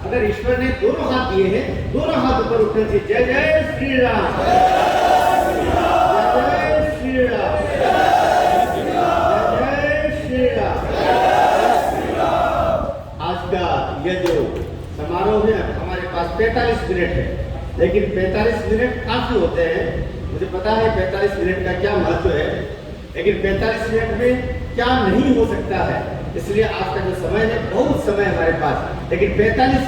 अगर ईश्वर ने दोनों हाथ दिए हैं, दोनों हाथ ऊपर उठने से जय जय श्री राम, जय जय श्री राम, जय श्री राम। आज का यह जो समारोह है, हमारे पास 45 मिनट है, लेकिन 45 मिनट काफी होते हैं। मुझे पता है 45 मिनट का क्या महत्व है, लेकिन 45 मिनट में क्या नहीं हो सकता है। इसलिए आज का जो समय है, बहुत समय हमारे पास, लेकिन 45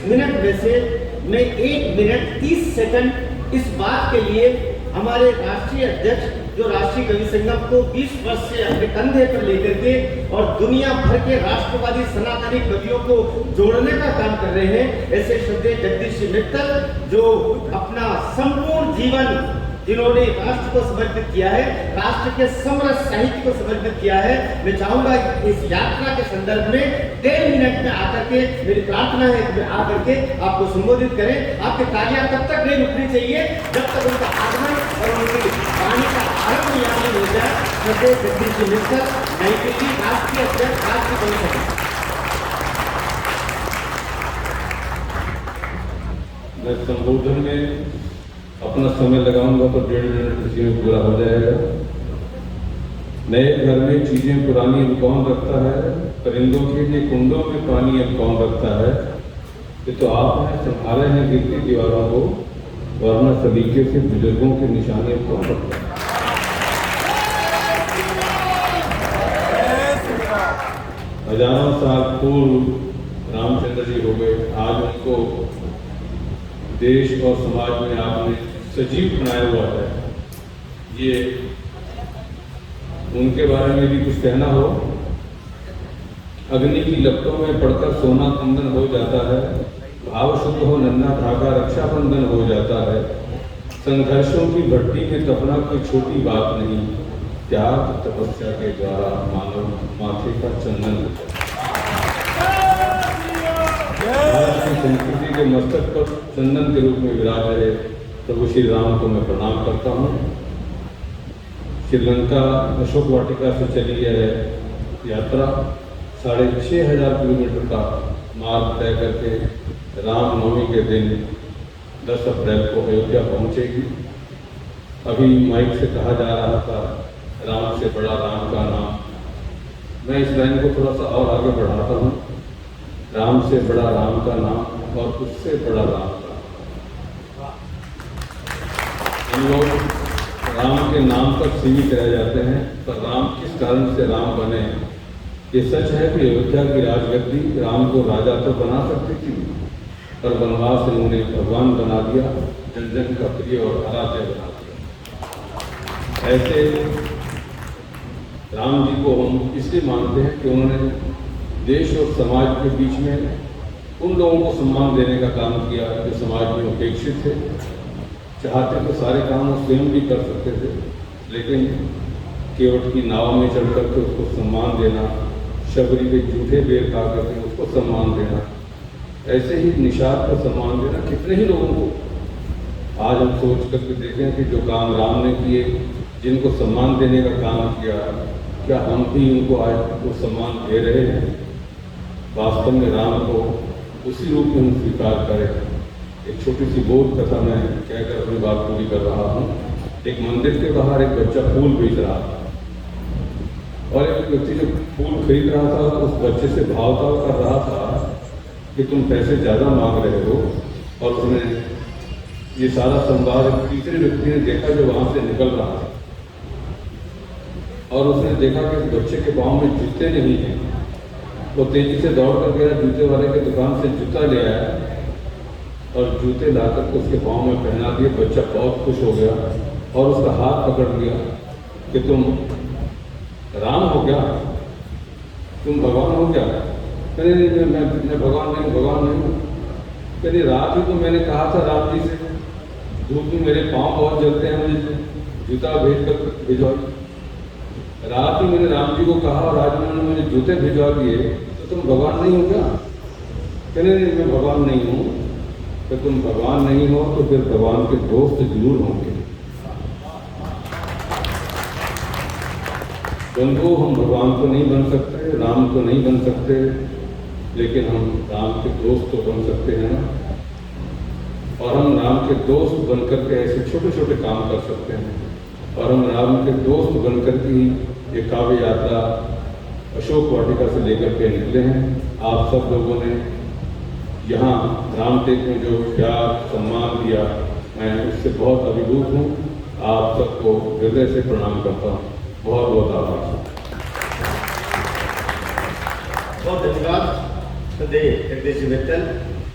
मिनट में से मैं 1 मिनट 30 सेकंड इस बात के लिए हमारे राष्ट्रीय अध्यक्ष जो राष्ट्रीय कवि संगम को 20 वर्ष से अपने कंधे पर लेकर के और दुनिया भर के राष्ट्रवादी सनातनी कवियों को जोड़ने का काम कर रहे हैं, ऐसे श्रद्धेय जगदीश मित्तल जो अपना संपूर्ण जीवन जिन्होंने राष्ट्र को समर्पित किया है, राष्ट्र के समृद्ध साहित्य को समर्पित किया है। मैं चाहूंगा इस यात्रा के संदर्भ में 1.5 मिनट में आकर के मेरी प्रार्थना है कि आकर के आपको संबोधित करें। आपकी तालियां तब तक नहीं रुकनी चाहिए जब तक उनका आगमन और उनकी वाणी का आरंभ यहाँ नहीं हो जाए। श्रद्धेय जगदीश मित्तल, नई दिल्ली, राष्ट्रीय अध्यक्ष, राष्ट्रीय कवि संगम। मैं संबोधन में अपना समय लगाऊंगा तो 1.5 मिनट इसी में पूरा हो जाएगा। नए घर में चीजें पुरानी अब कौन रखता है, परिंदों के लिए कुंडों में पानी अब कौन रखता है। ये तो आपने संभाले हैं गिरती दीवारों को, वरना सलीके से बुजुर्गों के निशाने अब कौन रखता है। हजारों साल पूर्व रामचंद्र जी हो गए, आज उनको देश और समाज में आपने सजीव बनाया हुआ है। ये उनके बारे में भी कुछ कहना हो। अग्नि की लपटों में पड़कर सोना कुंदन हो जाता है, भाव शुद्ध हो नन्हा धागा रक्षाबंधन हो जाता है। संघर्षों की भट्टी में तपना कोई छोटी बात नहीं, त्याग तपस्या के द्वारा मानव माथे का चंदन होता है। भारत की संस्कृति के मस्तक पर चंदन के रूप में विराज रहे प्रभु श्री राम को मैं प्रणाम करता हूँ। श्रीलंका अशोक वाटिका से चली है यात्रा 6500 किलोमीटर का मार्ग तय करके रामनवमी के दिन 10 अप्रैल को अयोध्या पहुँचेगी। अभी माइक से कहा जा रहा था राम से बड़ा राम का नाम। मैं इस लाइन को थोड़ा सा और आगे बढ़ाता हूँ। राम से बड़ा राम का नाम और उससे बड़ा राम का नाम। हम लोग राम के नाम पर सीमित रह जाते हैं, पर राम किस कारण से राम बने। ये सच है कि अयोध्या की राजगद्दी राम को राजा तो बना सकती थी, पर वनवास ने उन्हें भगवान बना दिया, जन जन का प्रिय और आराध्य बना दिया। ऐसे राम जी को हम इसलिए मानते हैं कि उन्होंने देश और समाज के बीच में उन लोगों को सम्मान देने का काम किया जो समाज में उपेक्षित थे। चाहते तो सारे काम वो स्वयं भी कर सकते थे, लेकिन केवट की नाव में चढ़ करके उसको सम्मान देना, शबरी के जूठे बेर खा करके उसको सम्मान देना, ऐसे ही निषाद का सम्मान देना, कितने ही लोगों को आज हम सोच करके देखें कि जो काम राम ने किए, जिनको सम्मान देने का काम किया, क्या हम भी उनको आज वो सम्मान दे रहे हैं। वास्तव में राम को उसी रूप में हम स्वीकार करें। एक छोटी सी बोध कथा मैं कहकर अपनी बात पूरी कर रहा हूँ। एक मंदिर के बाहर एक बच्चा फूल बेच रहा था और एक व्यक्ति जो फूल खरीद रहा था उस बच्चे से भाव कर रहा था कि तुम पैसे ज़्यादा मांग रहे हो। और उसने ये सारा संवाद एक तीसरे व्यक्ति ने देखा जो वहाँ से निकल रहा था, और उसने देखा कि इस बच्चे के पाँव में जूते नहीं हैं। वो तेजी से दौड़ कर गया, जूते वाले की दुकान से जूता ले आया और जूते लाकर उसके पाँव में पहना दिए। बच्चा बहुत खुश हो गया और उसका हाथ पकड़ लिया कि तुम राम हो गया, तुम भगवान हो गया। कहने नहीं, मैं भगवान नहीं हूँ। कहने रात ही तो मैंने कहा था राम जी से, धूप में मेरे पाँव बहुत जलते हैं, मुझे जूता भेज कर भिजवा। रात ही मैंने राम जी को कहा और आज उन्होंने मुझे जूते भिजवा दिए, तो तुम भगवान नहीं हो क्या। कहने नहीं, मैं भगवान नहीं हूँ। तो तुम भगवान नहीं हो तो फिर भगवान के दोस्त जरूर होंगे। बंधु, हम भगवान तो नहीं बन सकते, राम तो नहीं बन सकते, लेकिन हम राम के दोस्त तो बन सकते हैं ना, और हम राम के दोस्त बनकर के ऐसे छोटे छोटे काम कर सकते हैं, और हम राम के दोस्त बनकर के ये काव्य यात्रा अशोक वाटिका से लेकर के निकले हैं। आप सब लोगों ने यहाँ रामटेक में जो प्यार सम्मान दिया, मैं उससे बहुत अभिभूत हूँ। आप सबको हृदय से प्रणाम करता हूँ। बहुत बहुत आभार। बहुत धन्यवाद जगदीश मित्तल।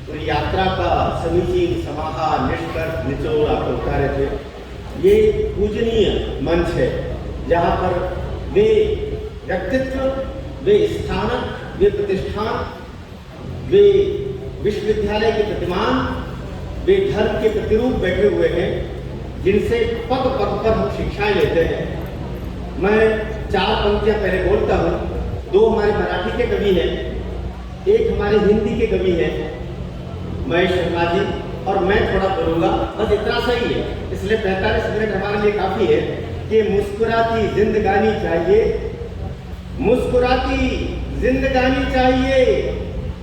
पूरी यात्रा का समीचीन समाहार निष्कर्ष निचोड़ आप उतारे थे। ये पूजनीय मंच है जहाँ पर वे व्यक्तित्व, वे स्थानक, वे प्रतिष्ठान, वे विश्वविद्यालय के प्रतिमान, वे धर्म के प्रतिरूप बैठे हुए हैं जिनसे पग पग पर हम शिक्षाएं लेते हैं। मैं 4 पंक्तियां पहले बोलता हूँ। 2 हमारे मराठी के कवि हैं, 1 हमारे हिंदी के कवि हैं महेश शर्मा जी, और मैं थोड़ा बोलूँगा, बस इतना सही है। इसलिए 45 मिनट हमारे लिए काफ़ी है कि मुस्कुराती जिंदगानी चाहिए, मुस्कुराती जिंदगानी चाहिए,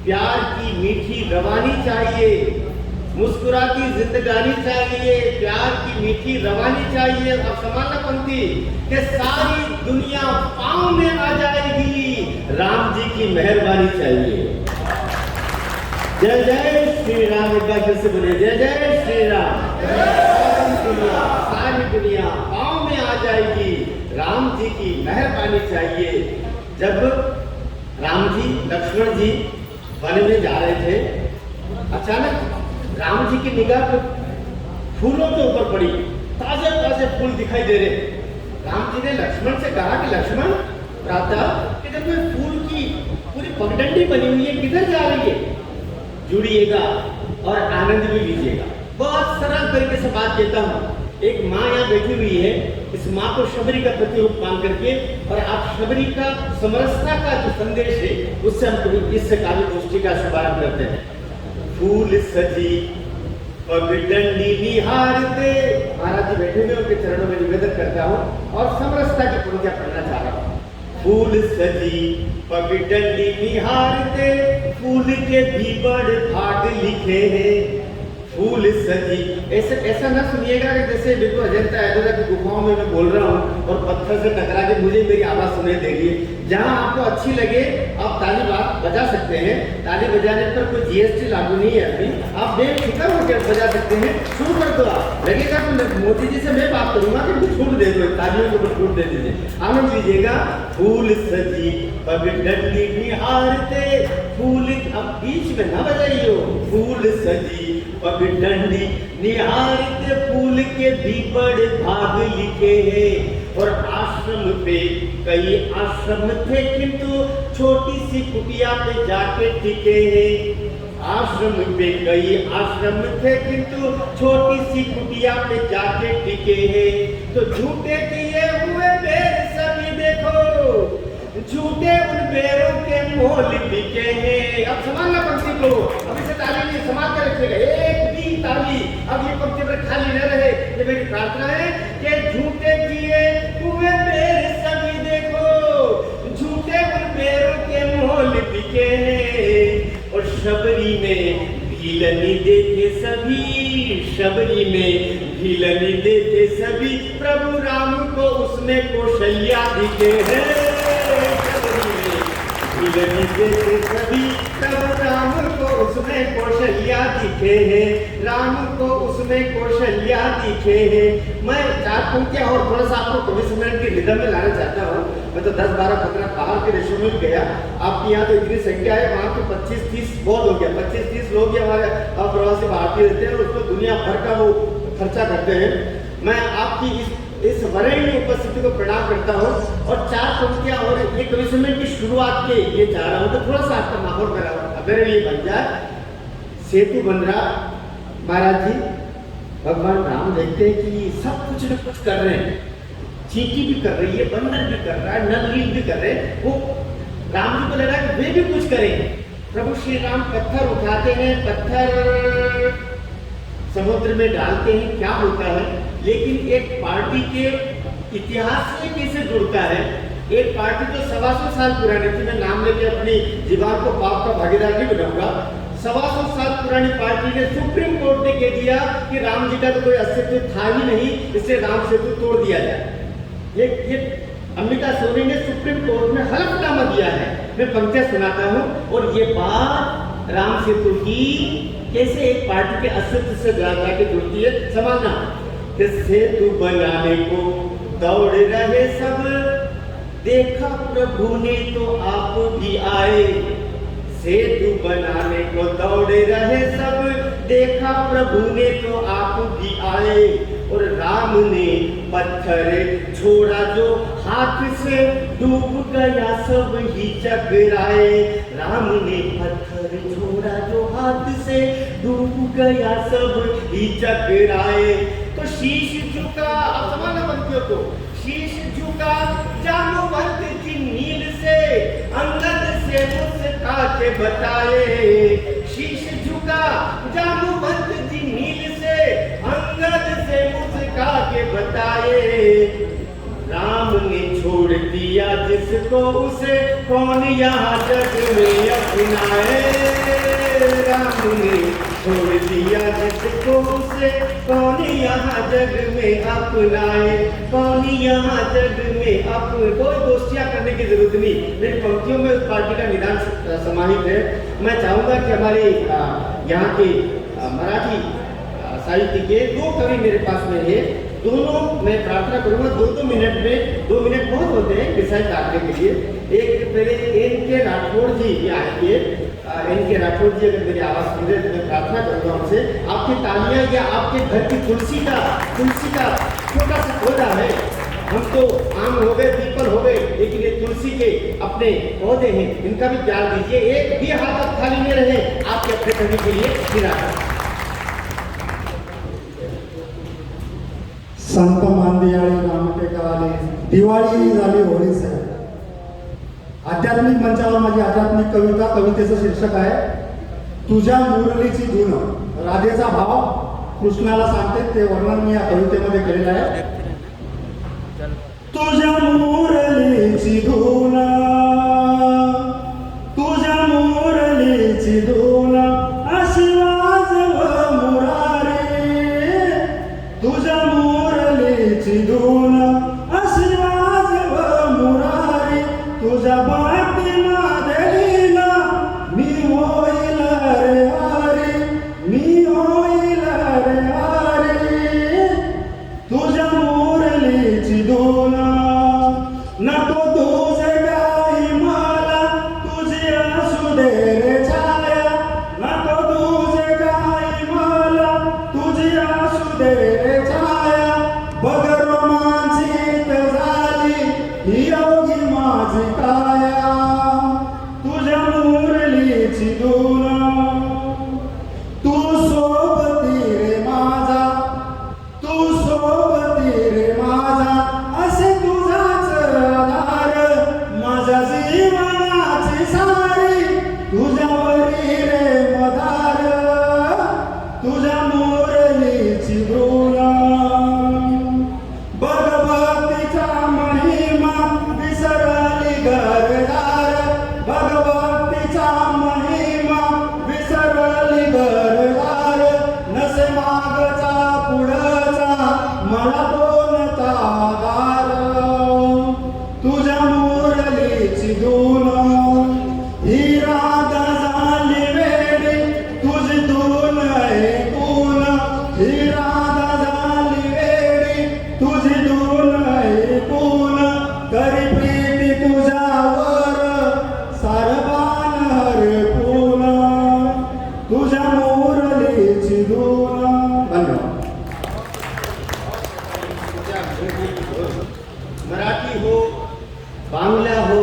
प्यार की मीठी रवानी चाहिए, मुस्कुराती जिंदगानी चाहिए, प्यार की मीठी रवानी चाहिए। अब संभालना पंक्ति कि सारी दुनिया पाँव में आ जाएगी, राम जी की मेहरबानी चाहिए। जय जय श्री राम। एक बार फिर से बोले जय जय श्री राम। सारी दुनिया पाँव में आ जाएगी, राम जी की मेहरबानी चाहिए। जब राम जी लक्ष्मण जी वन में जा रहे थे, अचानक राम जी की निगाह फूलों के ऊपर पड़ी। ताजे ताजे फूल दिखाई दे रहे। राम जी ने लक्ष्मण से कहा कि लक्ष्मण भ्राता, इधर कोई फूल की पूरी पगडंडी बनी हुई है, किधर जा रही है? जुड़िएगा और आनंद भी लीजिएगा। बहुत सरल तरीके से बात कहता हूँ। एक माँ यहाँ बैठी हुई है, इस माँ को शबरी का प्रतिरूप मान करके, और आप शबरी का समरसता का जो संदेश है उससे हम इस काव्य गोष्ठी का शुभारंभ करते हैं। फूल सजी पगडंडी निहारते, महाराज जी बैठे हुए, उनके चरणों में निवेदन करता हूँ और समरसता की पंक्तियां पढ़ना चाह रहा हूँ। फूल सजी पगडंडी निहारते, फूल के भी बड़ भाग लिखे हैं। फूल सजी, ऐसा ना सुनिएगा कि जैसे बिल्कुल अजंता एलोरा की गुफाओं में मैं बोल रहा हूँ और पत्थर से टकरा के मुझे मेरी आवाज सुनाई देगी। जहाँ आपको अच्छी लगे आप ताली बजा सकते हैं। ताली बजाने पर कोई जीएसटी लागू नहीं है अभी, आप बेफिक्र होकर बजा सकते हैं। शुरू कर दो। आप लगेगा तो मोदी जी से मैं बात करूंगा कि कुछ छूट दे दो, तालियों के ऊपर छूट दे दीजिए, आनंद लीजिएगा। फूल सजी पगडंडी निहारते, फूल, अब बीच में ना बजाइयो। फूल सजी पगडंडी निहारते, फूल के भी बड़े भाग लिखे हैं। और आश्रम पे कई आश्रम थे, किंतु छोटी सी कुटिया पे जाके टिके हैं। आश्रम पे कई आश्रम थे, किंतु छोटी सी कुटिया पे जाके टिके हैं। तो झूठे किए हुए बेर सभी देखो, झूठे उन बेरों के मोल बिके हैं। अब संभालना पंक्ति को, अभी से ताली नहीं संभाल कर रखिएगा, एक भी ताली अब ये पंक्ति पर खाली न रहे। ये मेरी प्रार्थना है कि झूठे किए हुए बेर सभी देखो, झूठे उन बेरों के मोल बिके हैं। और शबरी में भीलनी देखे सभी, शबरी में भीलनी देखे सभी, प्रभु राम को उसमें कौशल्या दिखे हैं। भीलनी देखे सभी, प्रभु राम को उसमें कौशल्या दिखे हैं, राम को उसमें कौशल्या दिखे हैं। मैं 4 पंक्तियां और थोड़ा सा आपको 24 मिनट के रिदम में लाना चाहता हूँ। मैं तो 10, 12, 15 बाहर के देशों में गया। आपके यहाँ तो इतनी संख्या है, वहाँ तो 25-30 बहुत हो गया। 25-30 लोग ही हमारे प्रवासी भारतीय रहते हैं और उसको दुनिया भर का वो खर्चा करते हैं। मैं आपकी इस वरेण्य उपस्थिति को प्रणाम करता हूँ और 4 पंक्तियां और ये कवि सम्मेलन की शुरुआत के लिए चाह रहा हूँ। तो थोड़ा सा आपका माहौल मेरे लिए बन जाए। सेतु बन रहा, महाराज जी भगवान राम देखते हैं कि सब कुछ न कुछ कर रहे हैं। चींटी भी कर रही है, बंदर भी कर रहा है, नलनील भी कर रहे हैं। वो राम जी को लगा कि वे भी कुछ करें। प्रभु श्री राम पत्थर उठाते हैं, पत्थर समुद्र में डालते हैं, क्या होता है? लेकिन एक पार्टी के इतिहास से कैसे जुड़ता है, एक पार्टी जो 125 साल पुरानी थी, मैं नाम लेके अपनी जीवान को पाप का भागीदार नहीं बनाऊंगा, 125 साल पुरानी पार्टी ने सुप्रीम कोर्ट ने कह दिया कि राम जी का तो कोई अस्तित्व था ही नहीं, इससे राम सेतु तोड़ दिया जाए। ये अम्बिका सोनी ने सुप्रीम कोर्ट में हलफनामा दिया है। मैं पंक्तियां सुनाता हूँ। और ये बात राम सेतु की कैसे एक पार्टी के अस्तित्व से जाके जुड़ती है, समझना। सेतु बनाने को दौड़ रहे सब, देखा प्रभु ने तो आप भी आए। सेतु बनाने को दौड़ रहे सब, देखा प्रभु ने तो आप भी आए। और राम ने पत्थर छोड़ा जो हाथ से, डूब गया सब ही चकराए। राम ने पत्थर छोड़ा जो हाथ से, डूब गया सब ही चकराए। तो शीश झुका, असमाना बंदियों को, शीश झुका जामवंत जी नील से, अंगद से मुस्का के बताए। शीश झुका जामवंत जी नील से, अंगद से मुस्का के बताए। राम ने छोड़ दिया जिसको उसे, कौन यहाँ जग में अपनाए। राम ने छोड़ दिया जिसको उसे, कौन यहाँ जग में अपनाए। कौन यहाँ जग में अपने, कोई दोस्तियां करने की जरूरत नहीं। मेरी पंक्तियों में उस पार्टी का निदान समाहित है। मैं चाहूंगा कि हमारे यहाँ के मराठी साहित्य के 2 कवि मेरे पास में है, दोनों मैं प्रार्थना करूंगा 2-2 मिनट में, 2 मिनट बहुत होते हैं विषय काटने के लिए। एक पहले एन.के. राठौड़ जी ये आएंगे। एन.के. राठौड़ जी अगर मेरी आवाज सुन रहे तो मैं प्रार्थना करूंगा उनसे, आपकी तालियां या आपके घर की तुलसी का छोटा सा पौधा है। हम तो आम हो गए, पीपल हो गए, लेकिन ये तुलसी के अपने पौधे हैं, इनका भी प्यार दीजिए। एक भी हाथ अब खाली में रहे आपके अपने कवि के लिए निराश। संत मांदियाळी रामटेकर आले, दिवाळी झाली, होळी सण। आध्यात्मिक मंचावर माझी आध्यात्मिक कविता, कवितेचं शीर्षक आहे तुझ्या मुरलीची धून। राधेचा भाव कृष्णाला सांगते, ते वर्णन मी या कवितेमध्ये केलेलं आहे। तुझ्या मुरलीची धून, तुझ्या मुरलीची धून, अशी वाजव मुरारी। तुझ्या मुरलीची धून, अशी वाजव मुरारी। तुझ्या बातीमध्ये ना मी होईल रे हरी, मी होईल रे हरी। तुझ्या मुरलीची धून, नको तुझे काही मला, तुझी असू दे रे छाया। नको तुझे काही मला, तुझी असू दे रे छाया। बघ रोमांचित झाली ही योगी माझी काया। तुझ्या मुरलीची धून, तू सोबती रे माझा, तू सोबती रे माझा। असे तुझाच आधार, माझ्या जीवनाची सारी, तुझ्यावरी रे मदार। तुझ्या मुरलीची धून, बघ भक्तीचा महिमा विसरली घरदार। बघ भक्तीचा महिमा विसरली घरदार। नसे मागचा पुढचा मला कोणता आधार। तुझ्या मुरलीची धून, ही राधा झाली वेडी, तुझी धून ऐकून। ही राधा झाली वेडी, तुझी धून ऐकून। करी प्रीती तुझ्यावर, सारबान हरपून। तुझ्या मुरलीची धून। धन्यवाद। मराठी हो, बांग्ला हो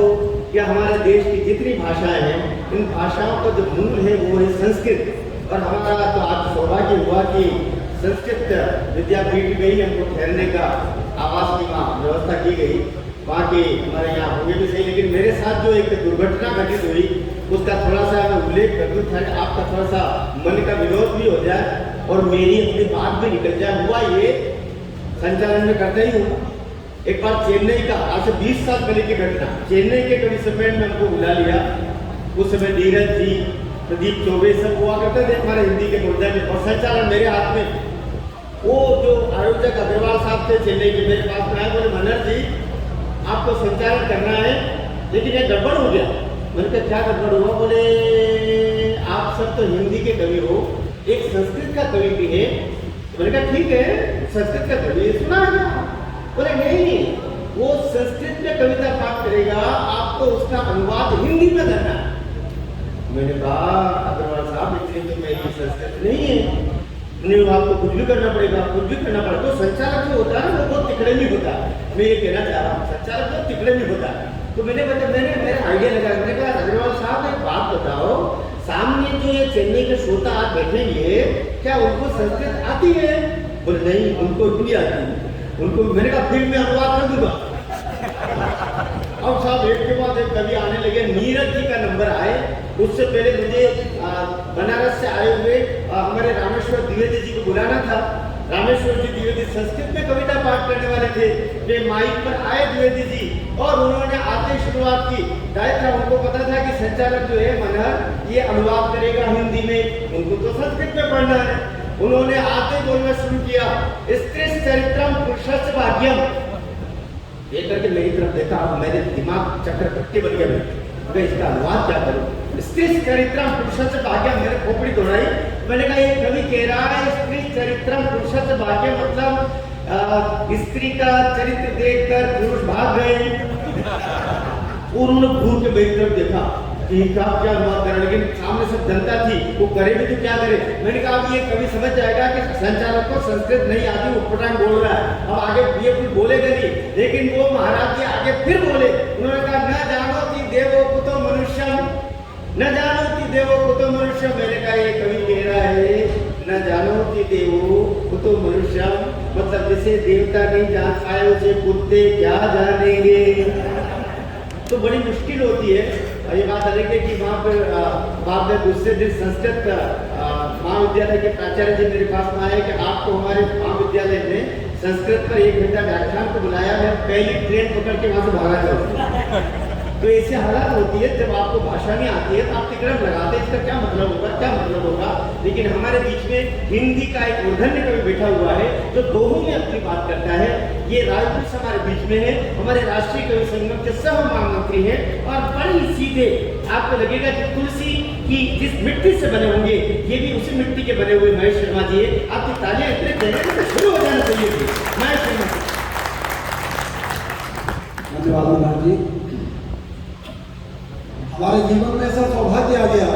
या हमारे देश की जितनी भाषाएं हैं, इन भाषाओं का जो मूल है वो है संस्कृत। और हमारा तो आज सौभाग्य हुआ कि संस्कृत विद्यापीठ में ही हमको ठहरने का आवास की वहाँ व्यवस्था की गई। वहाँ के हमारे यहाँ होंगे भी सही, लेकिन मेरे साथ जो एक दुर्घटना घटित हुई उसका थोड़ा सा मैं उल्लेख कर दूँ, आपका थोड़ा सा मन का विरोध भी हो जाए और मेरी अपनी बात भी निकल जाए। हुआ ये, संचालन में करता ही हूँ एक बार चेन्नई का, आज से 20 साल पहले की घटना, चेन्नई के कवि सम्मेलन में हमको बुला लिया। उस समय नीरज जी, प्रदीप चौबे सब हुआ करते थे हमारे हिंदी के मुद्दे में, और संचालन मेरे हाथ में। वो जो आयोजक अग्रवाल साहब थे चेन्नई के, मेरे पास में आए, बोले मनहर जी आपको संचालन करना है लेकिन ये गड़बड़ हो गया। मैंने कहा क्या गड़बड़ हुआ? बोले आप सब तो हिंदी के कवि हो, एक संस्कृत का कवि भी है। मैंने कहा ठीक है, संस्कृत का कवि सुना है। बोले नहीं, वो संस्कृत में कविता पाठ करेगा, आपको उसका अनुवाद हिंदी में करना है। मैंने कहा अग्रवाल साहब इतनी तो मेरी संस्कृत नहीं है, नहीं आपको कुछ भी करना पड़ेगा, कुछ भी करना पड़ेगा। तो संचालक जो होता है ना वो बहुत तिकड़े में होता है। मैं ये कहना चाह रहा हूँ, संचालक बहुत तिकड़े में होता है। तो मैंने मेरा आइडिया लगा, मैंने कहा अग्रवाल साहब एक बात बताओ, सामने जो ये चेन्नई के श्रोता आप बैठेंगे, क्या उनको संस्कृत आती है? बोले नहीं, उनको भी आती है उनको। मैंने कहा फिर मैं अनुवाद कर दूंगा। अब साहब एक के बाद एक कवि आने लगे, नीरज जी का नंबर आए। उससे पहले मुझे बनारस से आए हुए हमारे रामेश्वर द्विवेदी जी को बुलाना था। रामेश्वर जी द्विवेदी संस्कृत में कविता पाठ करने वाले थे। वे माइक पर आए द्विवेदी जी, और उन्होंने आते ही शुरुआत की। जाहिर था उनको पता था कि संचालक जो है मनहर ये अनुवाद करेगा हिंदी में, उनको तो संस्कृत में पढ़ना है। उन्होंने आते बोलना शुरू किया, स्त्री चरित्रम पुरुषस्य भाग्यम। ये करके मेरी तरफ देखा, मेरे दिमाग चक्रपट्टी बन गया। मैं इसका अनुवाद क्या करूं? स्त्री चरित्रम पुरुषस्य भाग्यम, मेरे खोपड़ी दौड़ाई। मैंने कहा ये कवि कह रहा है स्त्री चरित्रम पुरुषस्य भाग्यम, मतलब स्त्री का चरित्र देखकर पुरुष भाग गए। उन्होंने घूर के मेरी तरफ देखा कि क्या अनुवाद करें, लेकिन सामने सब जनता थी, वो करे भी तो क्या करे। मैंने कहा अब ये कवि समझ जाएगा कि संचालक को संस्कृत नहीं आती, वो उटपटांग बोल रहा है, अब आगे ये कुछ बोलेगा नहीं। लेकिन वो महाराज जी आगे फिर बोले, उन्होंने कहा न जानो कि देवो कुतो मनुष्यम, न जानो कि देवो कुतो मनुष्यम। मैंने कहा ये कवि कह रहा है न जानो कि देवो कुतो मनुष्यम, मतलब जिसे देवता नहीं जान पाए उसे कुत्ते क्या जानेंगे। तो बड़ी मुश्किल होती है। ये बात अलग है कि वहाँ पर बाद में दूसरे दिन संस्कृत महाविद्यालय के प्राचार्य जी मेरे पास में आए कि आपको हमारे महाविद्यालय में संस्कृत पर 1 घंटा व्याख्यान को बुलाया। मैं पहली ट्रेन पकड़ के वहाँ से भागा जाऊँ। तो ऐसी हालात होती है, जब आपको भाषा नहीं आती है तो आप तिकड़म लगाते हैं, इसका क्या मतलब होगा, क्या मतलब होगा। लेकिन हमारे बीच में हिंदी का एक मूर्धन्य कवि बैठा हुआ है जो दोनों में अपनी बात करता है। ये राजपूत से हमारे बीच में है, हमारे राष्ट्रीय कवि संगम के सह महामंत्री हैं, और बड़ी सीधे आपको लगेगा कि तुलसी की जिस मिट्टी से बने होंगे ये भी उसी मिट्टी के बने हुए महेश शर्मा जी है। आपकी तालियां इतने देने से शुरू हो जाना चाहिए थी। महेश शर्मा धन्यवाद जी। हमारे जीवन में ऐसा सौभाग्य आ गया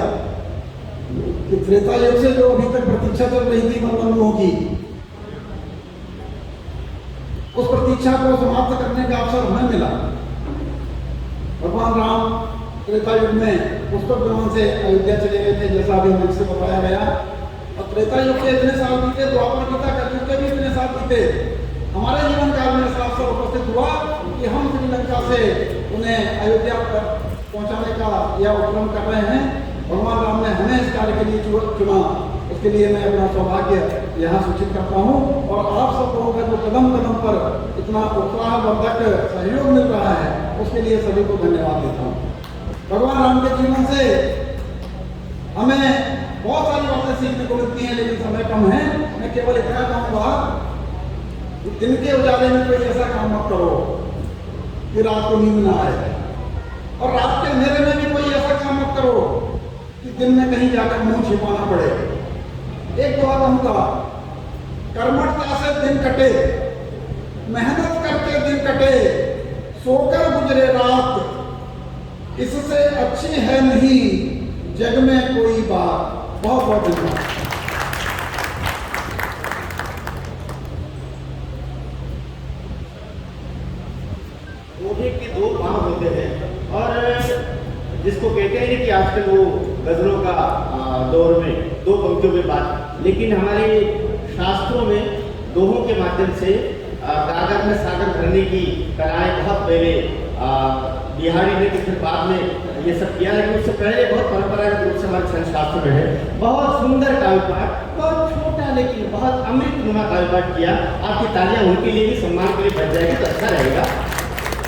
कि त्रेता युग से जो अभी तक प्रतीक्षा चल रही थी मनमनु की, उस प्रतीक्षा को समाप्त करने का अवसर हमें मिला। भगवान राम त्रेता युग में पुष्पक विमान से अयोध्या चले गए थे, जैसा अभी मुझ से बताया गया। और त्रेता युग के इतने साल बीते, द्वापर गीता कलयुग के भी इतने साल बीते। हमारे जीवन काल में ऐसा अवसर उपस्थित हुआ कि हम श्रीलंका से उन्हें अयोध्या पर पहुंचाने का यह उपक्रम कर रहे हैं। भगवान राम ने हमें इस कार्य के लिए चुना, उसके लिए मैं अपना सौभाग्य यहाँ सूचित करता हूँ। और आप सब लोगों का जो कदम कदम पर इतना उत्साहवर्धक सहयोग मिल रहा है, उसके लिए सभी को धन्यवाद देता हूँ। भगवान राम के जीवन से हमें बहुत सारी बातें सीखने को मिलती हैं, लेकिन समय कम है। मैं केवल इतना कहूँगा, दिन के उजाले में कोई ऐसा काम मत करो कि रात को नींद ना आए, और रात के अंधेरे में भी कोई ऐसा काम मत करो कि दिन में कहीं जाकर मुंह छिपाना पड़े। एक दुआ कहूँगा, कर्मठता से दिन कटे, मेहनत करके दिन कटे, सोकर गुजरे रात, इससे अच्छी है नहीं जग में कोई बात। बहुत बहुत धन्यवाद। लोहे के 2 पांव होते हैं, और जिसको कहते हैं कि आजकल वो गजलों का दौर में 2 पंक्तियों में बात, लेकिन हमारे शास्त्रों में दोहों के माध्यम से कागज में सागर भरने की कलाएं बहुत पहले बिहारी ने, फिर बाद में ये सब किया, लेकिन उससे पहले बहुत परंपरागत रूप से हमारे शास्त्र में है। बहुत सुंदर काव्य पाठ, बहुत छोटा लेकिन बहुत अमृतनुमा कारोबार किया। आपकी तालियां उनके लिए भी सम्मान के लिए बच जाएगी तो अच्छा रहेगा।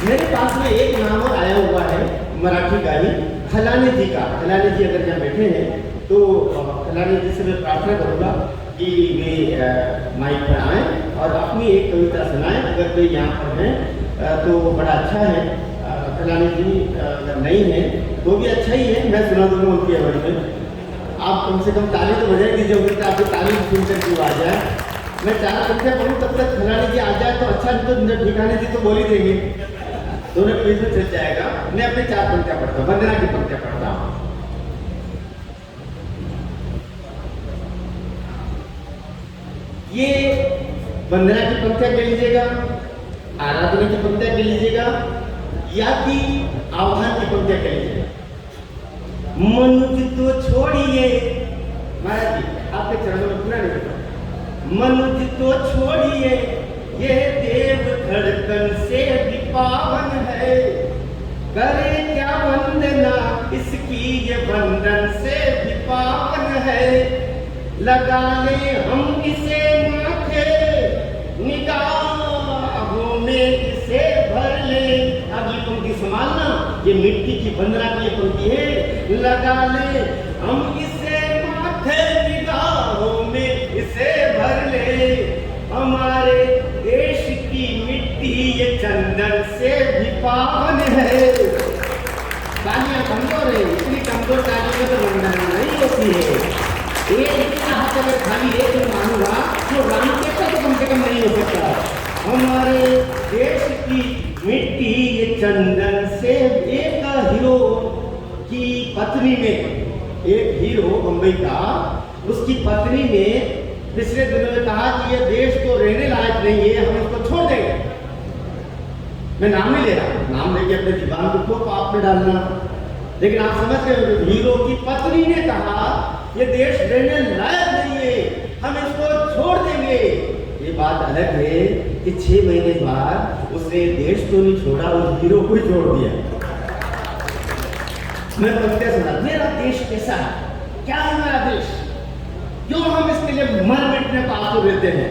मेरे पास में एक नाम और आया हुआ है मराठी का ही, खलाने जी का। खलाने जी अगर यहाँ बैठे हैं तो खलाने जी से मैं प्रार्थना करूँगा कि वे माइक पर आएँ और अपनी एक कविता सुनाएं। अगर कोई यहाँ पर है तो बड़ा अच्छा है। खलाने जी अगर नहीं है तो भी अच्छा ही है, मैं सुना दूंगा उनकी आवाज़ में। आप कम से कम ताली तो बजाई दीजिए, उनकी आपकी ताली सुनकर क्यों आ जाए। मैं 4 पंक्तियाँ पढ़ूँ तब तक खलाने जी आ जाए तो अच्छा, नहीं तो ठिकाने जी तो बोल ही देंगे, दोनों पेज में चल जाएगा। मैं अपने 4 पंक्तियाँ पढ़ता हूँ, वंदना की पंक्तियाँ पढ़ता हूँ। ये वंदना की पंक्तियाँ कह लीजिएगा, आराधना की पंक्तियाँ कह लीजिएगा, या कि आह्वान की पंक्तियाँ कह लीजिएगा। मनुज तो छोड़िए, महाराज जी आपके चरणों में पूरा नहीं करता। मनुज तो छोड़िए, ये देव धड़कन से भी पावन है। करे क्या वंदना इसकी, ये बंधन से भी पावन है। लगा ले हम इसे माथे, निगाहों में इसे भर ले। अगली पंक्ति संभालना, ये मिट्टी की वंदना की पंक्ति है। लगा ले हम इसे माथे, निगाहों में इसे भर ले। हमारे देश की मिट्टी ये चंदन से भी पावन है। तालियां कमजोर है, इतनी कमजोर तालियों में तो वंदना नहीं होती है। एक हाथ अगर खाली एक में मानूंगा तो राम कैसा तो कम से कम नहीं हो सकता। हमारे देश की मिट्टी ये चंदन से। एक हीरो की पत्नी में, एक हीरो मुंबई का, उसकी पत्नी ने पिछले दिनों में कहा कि ये देश तो रहने लायक नहीं है, हम इसको छोड़ देंगे। मैं नाम नहीं ले रहा, नाम लेके अपने जीवन को क्यों पाप में डालना। लेकिन आप समझ गए, हीरो की पत्नी ने कहा ये देश रहने लायक नहीं है, हम इसको छोड़ देंगे। ये बात अलग है कि 6 महीने बाद उसने देश तो नहीं छोड़ा, उस हीरो को ही छोड़ दिया। मैं पंक्तियां सुना, मेरा देश कैसा है, क्या है मेरा देश, क्यों हम इसके लिए मर मिटने को आतुर रहते हैं।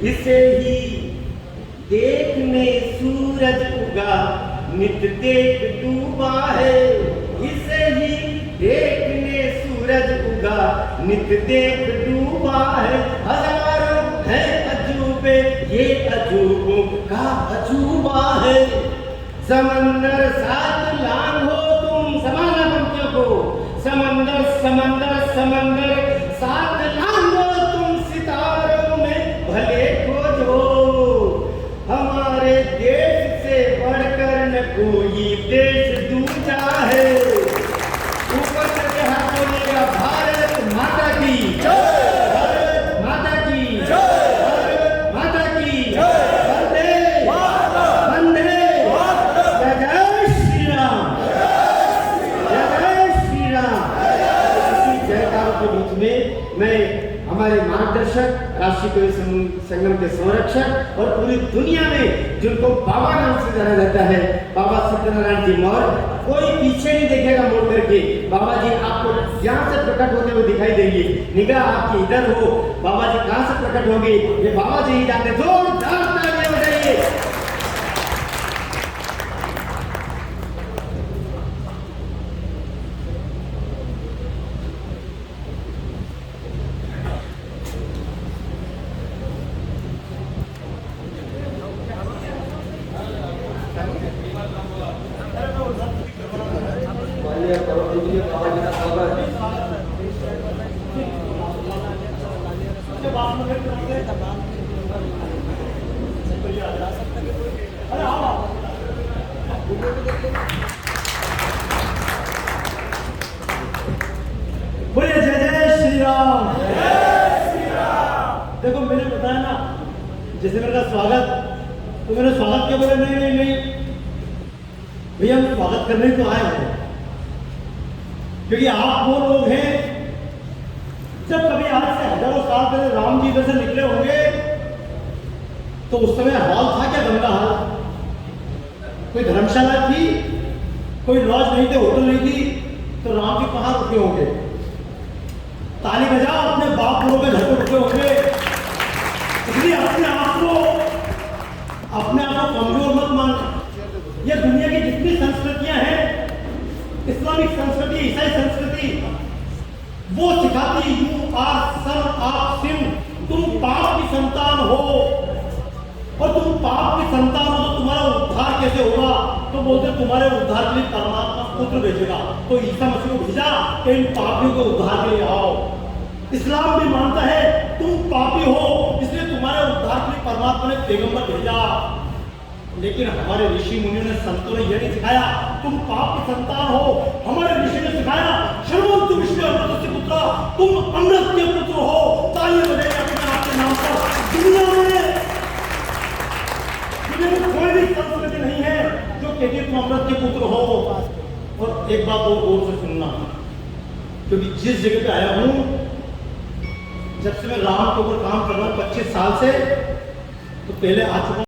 इसे ही देखने सूरज उगा, नित देख डूबा है। इसे ही देखने सूरज उगा, नित देख डूबा है। हजारों है अजूबे, ये अजूबों का अजूबा है। समंदर साथ लांघो तुम, समाना पंक्तियों को। समंदर समंदर समंदर साथ लांघो तुम, सितारों में भले खोजो। हमारे देश से बढ़कर न कोई देश दूजा है। ऊपर करके हाथ बोलिएगा, भारत माता की जय, भारत माता की जय, भारत माता की जय, वंदे वंदे, जय जय श्री राम, जय जय श्री राम। इसी जयकारों के बीच में मैं हमारे मार्गदर्शक, राष्ट्रीय कवि संगम के संरक्षक और पूरी दुनिया में जिनको बाबा नाम से जाना जाता है, बाबा सत्यनारायण जी मौर्य, कोई पीछे नहीं देखेगा मोड़ करके। बाबा जी आपको यहाँ से प्रकट होते हुए दिखाई देंगे, निगाह आपकी इधर हो, बाबा जी कहाँ से प्रकट होंगे ये बाबा जी ही जानते। जोरदार तालियां बजाइए। बोलिए जय जय श्री राम। देखो मैंने बताया ना, जैसे मेरा स्वागत, तो मैंने स्वागत क्या बोला, नहीं नहीं नहीं भैया, हम स्वागत करने तो आए हैं, क्योंकि आप वो लोग हैं जब कभी आज से हजारों साल पहले राम जी इधर से निकले होंगे तो उस समय हॉल था क्या, गंगा हॉल, कोई धर्मशाला थी, कोई लॉज नहीं थे, होटल नहीं थी, तो राम जी कहाँ रुके होंगे। ताली बजाओ, अपने बाप लोगों के घर पर रुके होंगे। इस्लामिक संस्कृति, ईसाई संस्कृति वो सिखाती you are son of sin, तुम पाप की संतान हो, और तुम पाप की संतान हो तो तुम्हारा उद्धार कैसे होगा? तो बोलते तुम्हारे उद्धार के लिए परमात्मा पुत्र भेजेगा। तो ईसा मसीह को भेजा कि इन पापियों को उद्धार के लिए आओ। इस्लाम भी मानता है तुम पापी हो इसलिए तुम्हारे उद्धार के लिए परमात्मा ने पैगंबर भेजा। लेकिन हमारे ऋषि मुनियों ने, संतों ने यह नहीं सिखाया तुम पाप की संतान हो। हमारे ऋषि ने सिखाया श्रवन्तु विष्णु अमृतस्य पुत्र, तुम अमृत के पुत्र हो। तालियां बजाइए अपने आपके नाम पर। दुनिया में कोई भी संस्कृति नहीं है जो कहती है तुम अमृत के पुत्र हो। और एक बात और गौर से सुनना, क्योंकि जिस जगह पे आया हूं, जब से मैं राम के ऊपर काम कर रहा हूं 25 साल से, तो पहले आ चुका